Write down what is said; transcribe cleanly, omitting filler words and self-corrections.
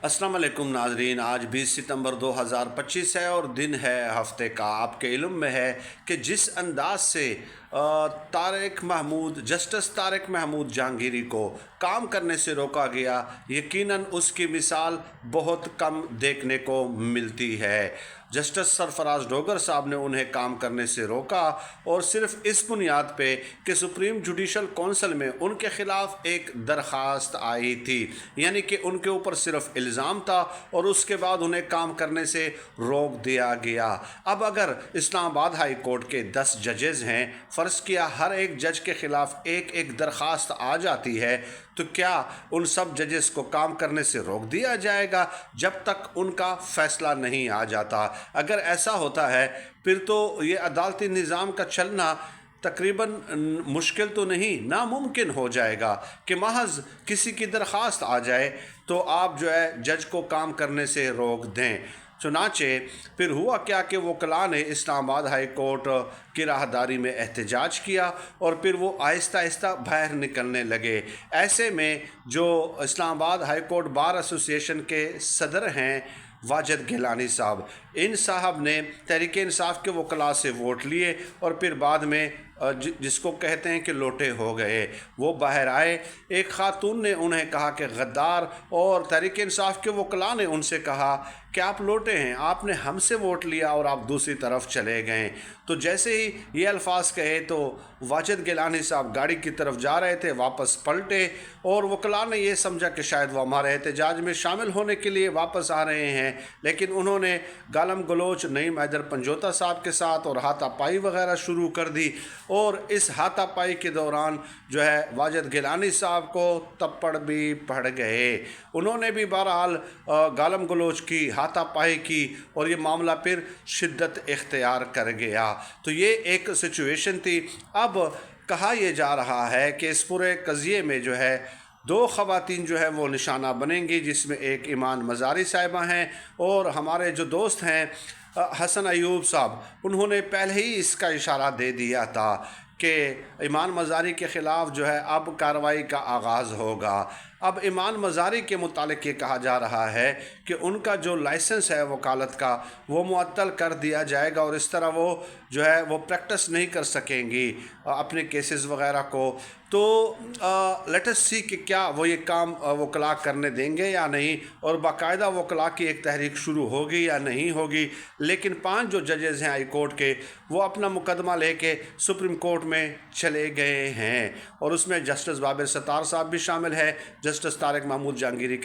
अस्सलाम वालेकुम नाजरीन। आज 20 सितंबर 2025 है और दिन है हफ्ते का। आपके इल्म में है कि जिस अंदाज से जस्टिस तारिक महमूद जहांगीरी को काम करने से रोका गया, यकीनन उसकी मिसाल बहुत कम देखने को मिलती है। जस्टिस सरफराज डोगर साहब ने उन्हें काम करने से रोका और सिर्फ इस बुनियाद पे कि सुप्रीम जुडिशल कौंसिल में उनके ख़िलाफ़ एक दरख्वास्त आई थी, यानी कि उनके ऊपर सिर्फ इल्ज़ाम था और उसके बाद उन्हें काम करने से रोक दिया गया। अब अगर इस्लामाबाद हाई कोर्ट के 10 जजेज़ हैं, फ़र्ज़ किया हर एक जज के ख़िलाफ़ एक एक दरख्वास्त आ जाती है, तो क्या उन सब जजेस को काम करने से रोक दिया जाएगा जब तक उनका फ़ैसला नहीं आ जाता? अगर ऐसा होता है फिर तो ये अदालती निज़ाम का चलना तकरीबन मुश्किल तो नहीं, नामुमकिन हो जाएगा कि महज किसी की दरख्वास्त आ जाए तो आप जो है जज को काम करने से रोक दें। चुनाचे फिर हुआ क्या कि वकला ने इस्लामाबाद हाई कोर्ट की राहदारी में एहतजाज किया और फिर वो आहिस्ता आहिस्ता बाहर निकलने लगे। ऐसे में जो Islamabad high court bar association के सदर हैं वाजिद गिलानी साहब, इन साहब ने तहरीक इंसाफ के वकला से वोट लिए और फिर बाद में जिसको कहते हैं कि लोटे हो गए, वो बाहर आए। एक खातून ने उन्हें कहा कि गद्दार, और तहरीक इंसाफ के वकला ने उनसे कहा कि आप लोटे हैं, आपने हमसे वोट लिया और आप दूसरी तरफ चले गए। तो जैसे ही ये अल्फाज कहे तो वाजिद गिलानी साहब गाड़ी की तरफ जा रहे थे, वापस पलटे और वकला ने ये समझा कि शायद वो हमारे एहतजाज में शामिल होने के लिए वापस आ रहे हैं, लेकिन उन्होंने गालम गलोच नईम हैदर पंजोता साहब के साथ और हाथापाई वगैरह शुरू कर दी। और इस हाथापाई के दौरान जो है वाजिद गिलानी साहब को तप्पड़ भी पड़ गए। उन्होंने भी बहरहाल गालम गलोच की, हाथापाई की और ये मामला फिर शिद्दत इख्तियार कर गया। तो ये एक सिचुएशन थी। अब कहा यह जा रहा है कि इस पूरे कज़िये में जो है 2 ख़वातीन जो है वो निशाना बनेंगी, जिसमें एक ईमान मज़ारी साहिबा हैं और हमारे जो दोस्त हैं हसन अयूब साहब, उन्होंने पहले ही इसका इशारा दे दिया था कि ईमान मज़ारी के ख़िलाफ़ जो है अब कार्रवाई का आगाज़ होगा। अब ईमान मज़ारी के मुतालिक ये कहा जा रहा है कि उनका जो लाइसेंस है वकालत का वो मुअत्तल कर दिया जाएगा और इस तरह वो जो है वो प्रैक्टिस नहीं कर सकेंगी अपने केसेस वगैरह को। तो लेट अस सी कि क्या वो ये काम वकला करने देंगे या नहीं, और बाकायदा वकला की एक तहरीक शुरू होगी या नहीं होगी। लेकिन 5 जो जजेज़ हैं हाई कोर्ट के, वो अपना मुकदमा लेके सुप्रीम कोर्ट में चले गए हैं और उसमें जस्टिस बाबर सत्तार साहब भी शामिल है, जस्टिस तारिक महमूद जहांगीरी के